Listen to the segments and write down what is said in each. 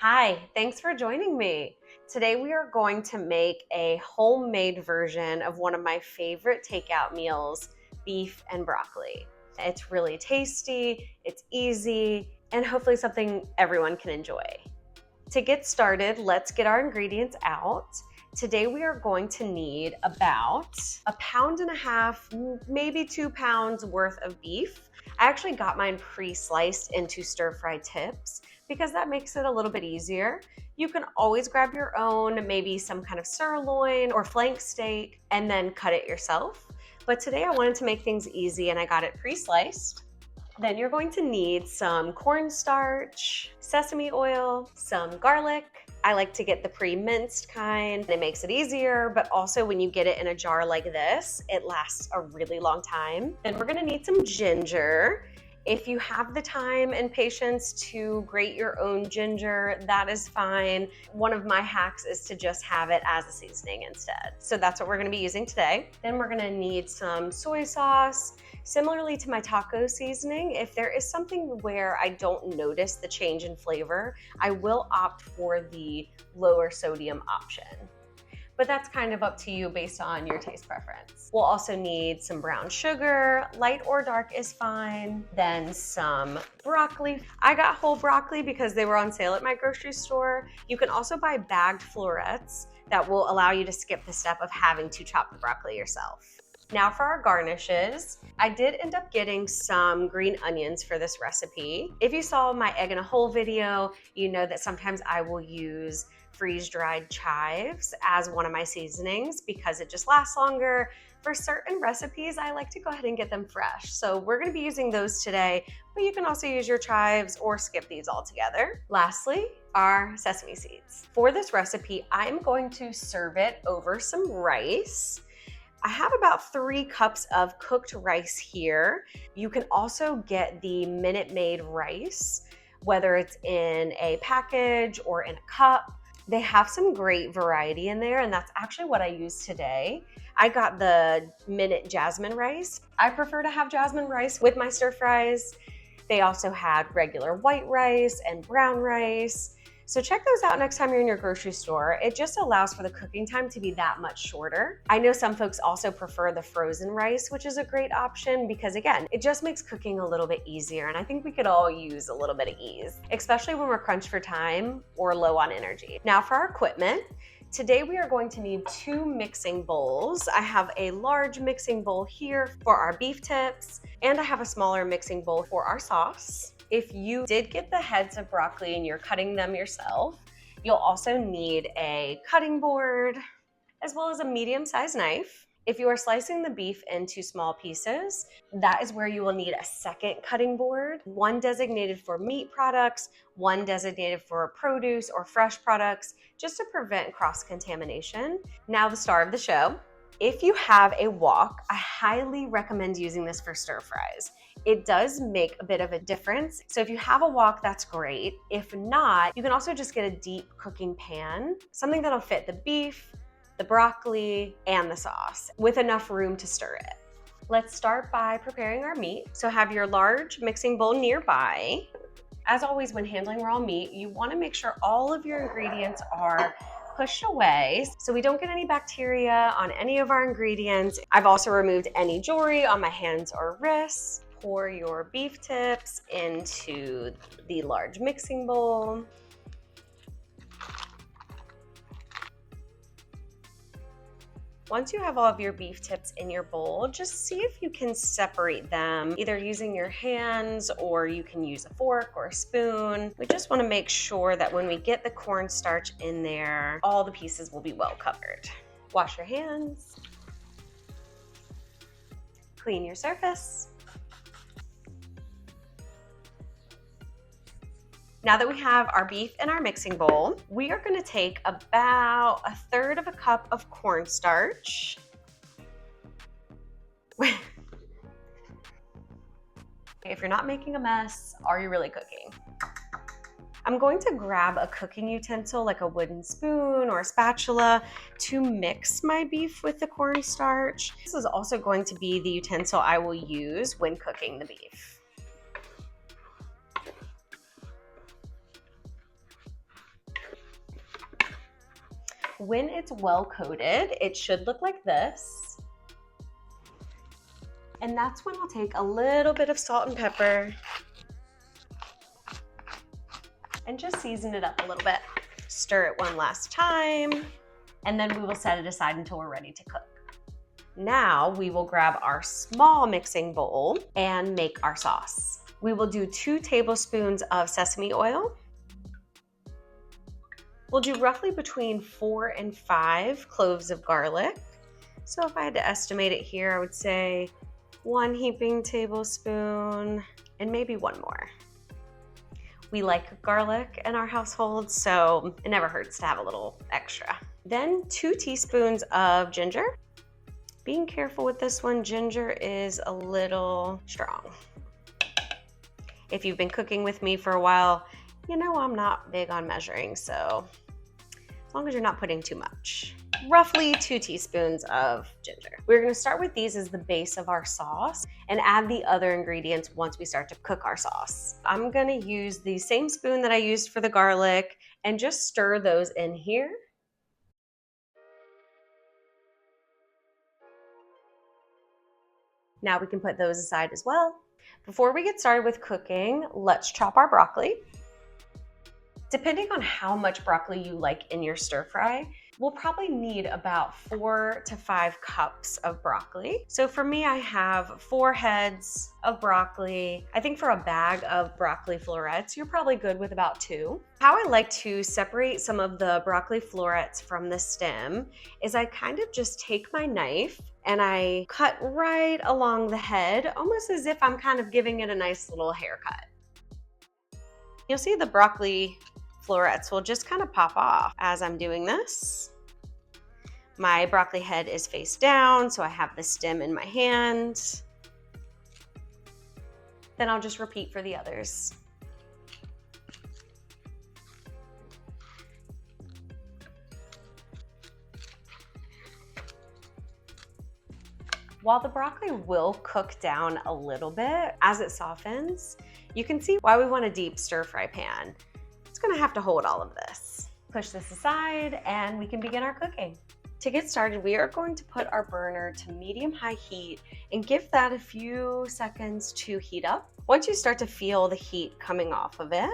Hi, thanks for joining me. Today we are going to make a homemade version of one of my favorite takeout meals, beef and broccoli. It's really tasty, it's easy, and hopefully something everyone can enjoy. To get started, let's get our ingredients out. Today we are going to need about 1.5 pounds, maybe 2 pounds worth of beef. I actually got mine pre-sliced into stir-fry tips because that makes it a little bit easier. You can always grab your own, maybe some kind of sirloin or flank steak, and then cut it yourself. But today I wanted to make things easy and I got it pre-sliced. Then you're going to need some cornstarch, sesame oil, some garlic. I like to get the pre-minced kind. It makes it easier, but also when you get it in a jar like this, it lasts a really long time. Then we're gonna need some ginger. If you have the time and patience to grate your own ginger, that is fine. One of my hacks is to just have it as a seasoning instead. So that's what we're gonna be using today. Then we're gonna need some soy sauce. Similarly to my taco seasoning, if there is something where I don't notice the change in flavor, I will opt for the lower sodium option. But that's kind of up to you based on your taste preference. We'll also need some brown sugar, light or dark is fine. Then some broccoli. I got whole broccoli because they were on sale at my grocery store. You can also buy bagged florets that will allow you to skip the step of having to chop the broccoli yourself. Now for our garnishes, I did end up getting some green onions for this recipe. If you saw my egg in a hole video, you know that sometimes I will use freeze-dried chives as one of my seasonings because it just lasts longer. For certain recipes, I like to go ahead and get them fresh. So we're gonna be using those today, but you can also use your chives or skip these altogether. Lastly, our sesame seeds. For this recipe, I'm going to serve it over some rice. I have about 3 cups of cooked rice here. You can also get the Minute Maid rice, whether it's in a package or in a cup. They have some great variety in there, and that's actually what I use today. I got the Minute Jasmine rice. I prefer to have jasmine rice with my stir fries. They also had regular white rice and brown rice. So check those out next time you're in your grocery store. It just allows for the cooking time to be that much shorter. I know some folks also prefer the frozen rice, which is a great option because again, it just makes cooking a little bit easier. And I think we could all use a little bit of ease, especially when we're crunched for time or low on energy. Now for our equipment. Today we are going to need 2 mixing bowls. I have a large mixing bowl here for our beef tips, and I have a smaller mixing bowl for our sauce. If you did get the heads of broccoli and you're cutting them yourself, you'll also need a cutting board as well as a medium-sized knife. If you are slicing the beef into small pieces, that is where you will need a second cutting board, one designated for meat products, one designated for produce or fresh products, just to prevent cross-contamination. Now the star of the show. If you have a wok, I highly recommend using this for stir fries. It does make a bit of a difference. So if you have a wok, that's great. If not, you can also just get a deep cooking pan, something that'll fit the beef, the broccoli, and the sauce with enough room to stir it. Let's start by preparing our meat. So have your large mixing bowl nearby. As always, when handling raw meat, you want to make sure all of your ingredients are pushed away so we don't get any bacteria on any of our ingredients. I've also removed any jewelry on my hands or wrists. Pour your beef tips into the large mixing bowl. Once you have all of your beef tips in your bowl, just see if you can separate them, either using your hands or you can use a fork or a spoon. We just want to make sure that when we get the cornstarch in there, all the pieces will be well covered. Wash your hands. Clean your surface. Now that we have our beef in our mixing bowl, we are going to take about 1/3 cup of cornstarch. If you're not making a mess, are you really cooking? I'm going to grab a cooking utensil like a wooden spoon or a spatula to mix my beef with the cornstarch. This is also going to be the utensil I will use when cooking the beef. When it's well coated, it should look like this. And that's when I'll take a little bit of salt and pepper and just season it up a little bit. Stir it one last time, and then we will set it aside until we're ready to cook. Now we will grab our small mixing bowl and make our sauce. We will do 2 tablespoons of sesame oil. We'll do roughly between 4 and 5 cloves of garlic. So if I had to estimate it here, I would say 1 heaping tablespoon and maybe 1 more. We like garlic in our household, so it never hurts to have a little extra. Then 2 teaspoons of ginger. Being careful with this one, ginger is a little strong. If you've been cooking with me for a while, you know I'm not big on measuring, so as long as you're not putting too much. Roughly 2 teaspoons of ginger. We're gonna start with these as the base of our sauce and add the other ingredients once we start to cook our sauce. I'm gonna use the same spoon that I used for the garlic and just stir those in here. Now we can put those aside as well. Before we get started with cooking, let's chop our broccoli. Depending on how much broccoli you like in your stir fry, we'll probably need about 4 to 5 cups of broccoli. So for me, I have 4 heads of broccoli. I think for a bag of broccoli florets, you're probably good with about 2. How I like to separate some of the broccoli florets from the stem is I kind of just take my knife and I cut right along the head, almost as if I'm kind of giving it a nice little haircut. You'll see the broccoli florets will just kind of pop off as I'm doing this. My broccoli head is face down, so I have the stem in my hand. Then I'll just repeat for the others. While the broccoli will cook down a little bit as it softens, you can see why we want a deep stir fry pan. It's gonna have to hold all of this. Push this aside and we can begin our cooking. To get started, we are going to put our burner to medium-high heat and give that a few seconds to heat up. Once you start to feel the heat coming off of it,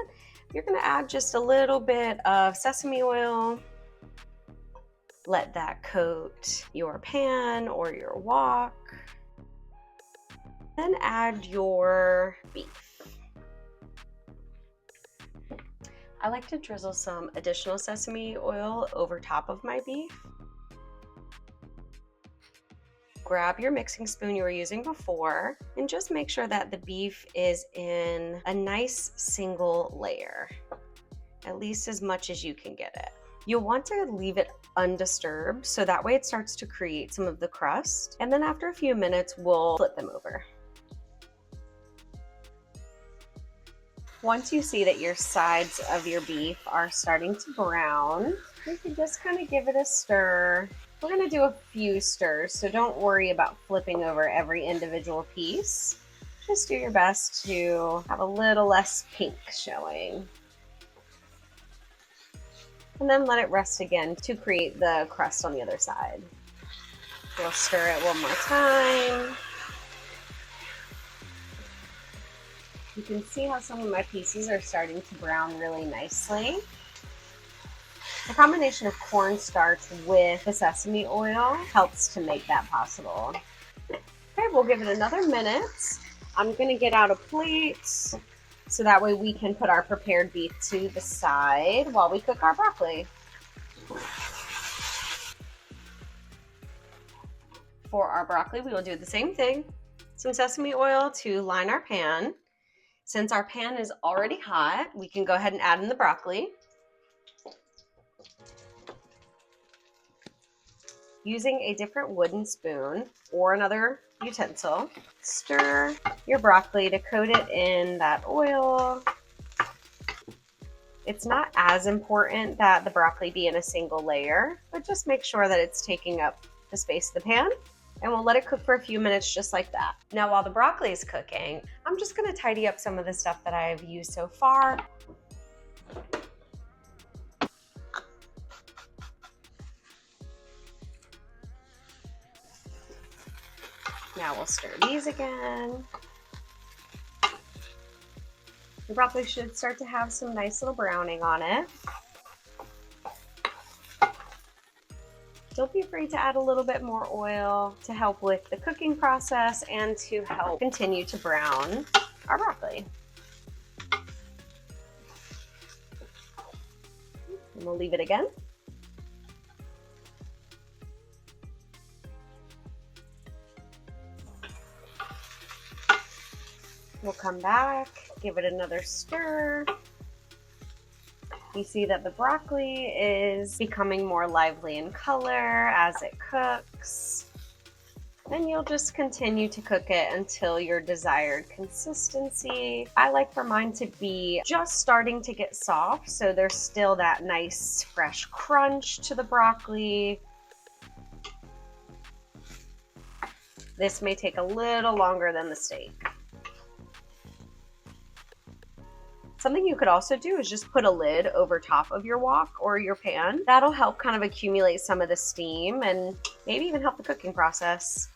you're gonna add just a little bit of sesame oil. Let that coat your pan or your wok. Then add your beef. I like to drizzle some additional sesame oil over top of my beef. Grab your mixing spoon you were using before and just make sure that the beef is in a nice single layer, at least as much as you can get it. You'll want to leave it undisturbed so that way it starts to create some of the crust. And then after a few minutes, we'll flip them over. Once you see that your sides of your beef are starting to brown, you can just kind of give it a stir. We're gonna do a few stirs, so don't worry about flipping over every individual piece. Just do your best to have a little less pink showing. And then let it rest again to create the crust on the other side. We'll stir it one more time. You can see how some of my pieces are starting to brown really nicely. The combination of cornstarch with the sesame oil helps to make that possible. Okay, we'll give it another minute. I'm gonna get out a plate so that way we can put our prepared beef to the side while we cook our broccoli. For our broccoli, we will do the same thing. Some sesame oil to line our pan. Since our pan is already hot, we can go ahead and add in the broccoli. Using a different wooden spoon or another utensil, stir your broccoli to coat it in that oil. It's not as important that the broccoli be in a single layer, but just make sure that it's taking up the space of the pan. And we'll let it cook for a few minutes just like that. Now while the broccoli is cooking, I'm just gonna tidy up some of the stuff that I've used so far. Now we'll stir these again. The broccoli should start to have some nice little browning on it. Don't be afraid to add a little bit more oil to help with the cooking process and to help continue to brown our broccoli. And we'll leave it again. We'll come back, give it another stir. You see that the broccoli is becoming more lively in color as it cooks. Then you'll just continue to cook it until your desired consistency. I like for mine to be just starting to get soft, so there's still that nice fresh crunch to the broccoli. This may take a little longer than the steak. Something you could also do is just put a lid over top of your wok or your pan. That'll help kind of accumulate some of the steam and maybe even help the cooking process.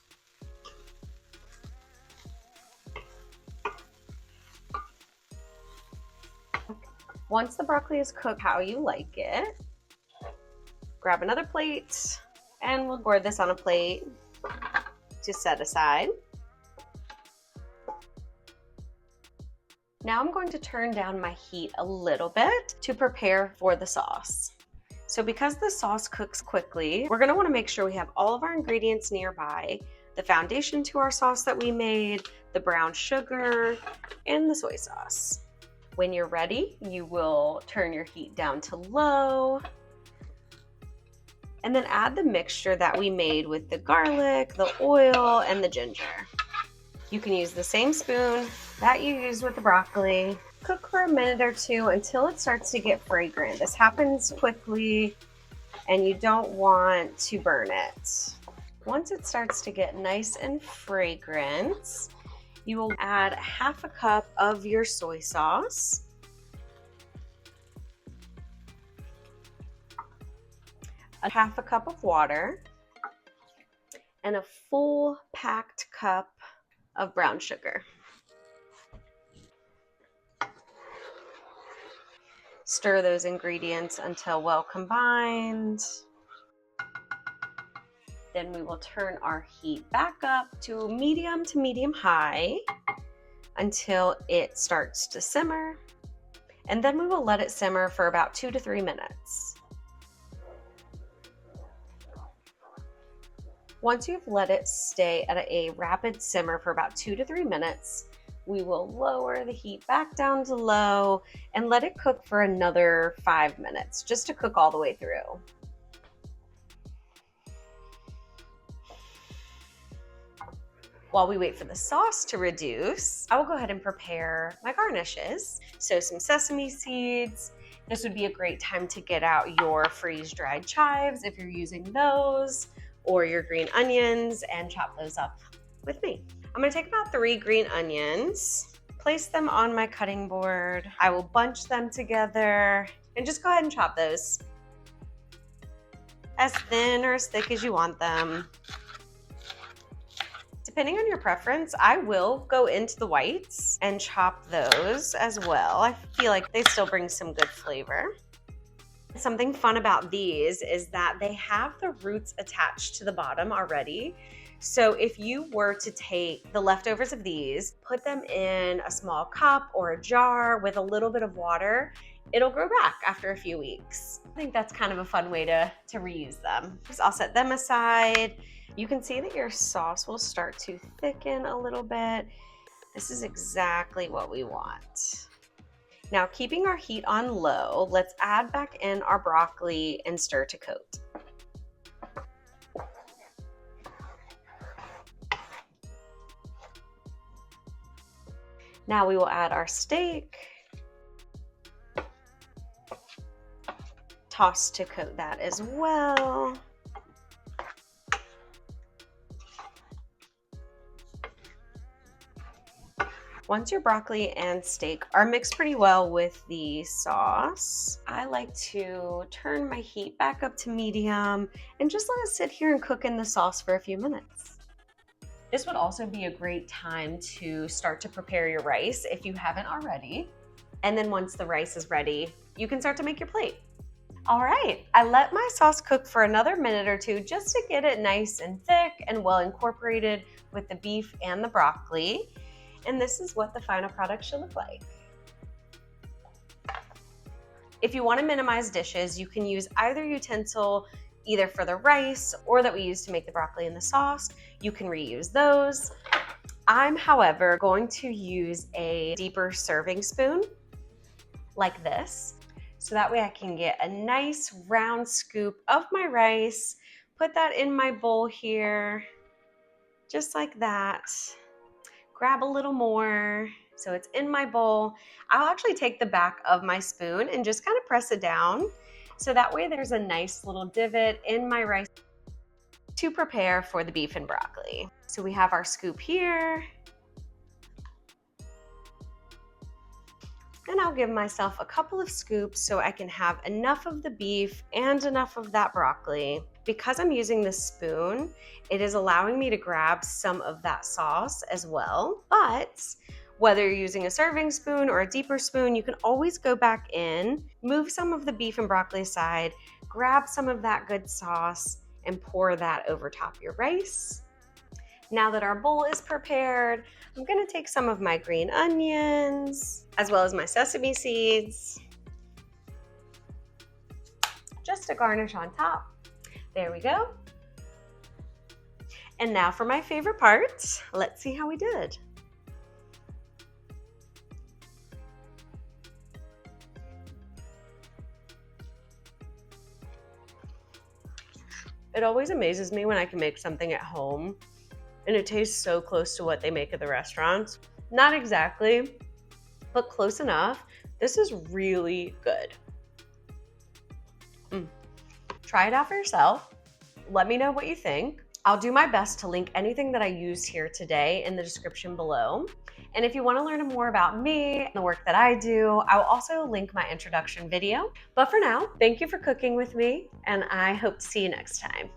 Once the broccoli is cooked how you like it, grab another plate and we'll pour this on a plate to set aside. Now I'm going to turn down my heat a little bit to prepare for the sauce. So because the sauce cooks quickly, we're gonna wanna make sure we have all of our ingredients nearby, the foundation to our sauce that we made, the brown sugar, and the soy sauce. When you're ready, you will turn your heat down to low, and then add the mixture that we made with the garlic, the oil, and the ginger. You can use the same spoon that you used with the broccoli. Cook for a minute or two until it starts to get fragrant. This happens quickly and you don't want to burn it. Once it starts to get nice and fragrant, you will add half a cup of your soy sauce. A half a cup of water and a full packed cup of brown sugar. Stir those ingredients until well combined. Then we will turn our heat back up to medium high until it starts to simmer. And then we will let it simmer for about 2 to 3 minutes. Once you've let it stay at a rapid simmer for about 2 to 3 minutes, we will lower the heat back down to low and let it cook for another 5 minutes, just to cook all the way through. While we wait for the sauce to reduce, I will go ahead and prepare my garnishes. So some sesame seeds. This would be a great time to get out your freeze-dried chives if you're using those, or your green onions, and chop those up with me. I'm gonna take about 3 green onions, place them on my cutting board. I will bunch them together and just go ahead and chop those as thin or as thick as you want them. Depending on your preference, I will go into the whites and chop those as well. I feel like they still bring some good flavor. Something fun about these is that they have the roots attached to the bottom already. So if you were to take the leftovers of these, put them in a small cup or a jar with a little bit of water, it'll grow back after a few weeks. I think that's kind of a fun way to reuse them. So I'll set them aside. You can see that your sauce will start to thicken a little bit. This is exactly what we want. Now, keeping our heat on low, let's add back in our broccoli and stir to coat. Now we will add our steak, toss to coat that as well. Once your broccoli and steak are mixed pretty well with the sauce, I like to turn my heat back up to medium and just let it sit here and cook in the sauce for a few minutes. This would also be a great time to start to prepare your rice if you haven't already. And then once the rice is ready, you can start to make your plate. All right, I let my sauce cook for another minute or two just to get it nice and thick and well incorporated with the beef and the broccoli. And this is what the final product should look like. If you want to minimize dishes, you can use either utensil, either for the rice or that we use to make the broccoli and the sauce. You can reuse those. I'm, however, going to use a deeper serving spoon like this, so that way I can get a nice round scoop of my rice, put that in my bowl here, just like that. Grab a little more, so it's in my bowl. I'll actually take the back of my spoon and just kind of press it down, so that way there's a nice little divot in my rice to prepare for the beef and broccoli. So we have our scoop here. And I'll give myself a couple of scoops so I can have enough of the beef and enough of that broccoli. Because I'm using this spoon, it is allowing me to grab some of that sauce as well. But whether you're using a serving spoon or a deeper spoon, you can always go back in, move some of the beef and broccoli aside, grab some of that good sauce, and pour that over top your rice. Now that our bowl is prepared, I'm gonna take some of my green onions, as well as my sesame seeds, just to garnish on top. There we go. And now for my favorite part, let's see how we did. It always amazes me when I can make something at home and it tastes so close to what they make at the restaurants. Not exactly, but close enough. This is really good. Try it out for yourself. Let me know what you think. I'll do my best to link anything that I used here today in the description below. And if you want to learn more about me and the work that I do, I will also link my introduction video. But for now, thank you for cooking with me, and I hope to see you next time.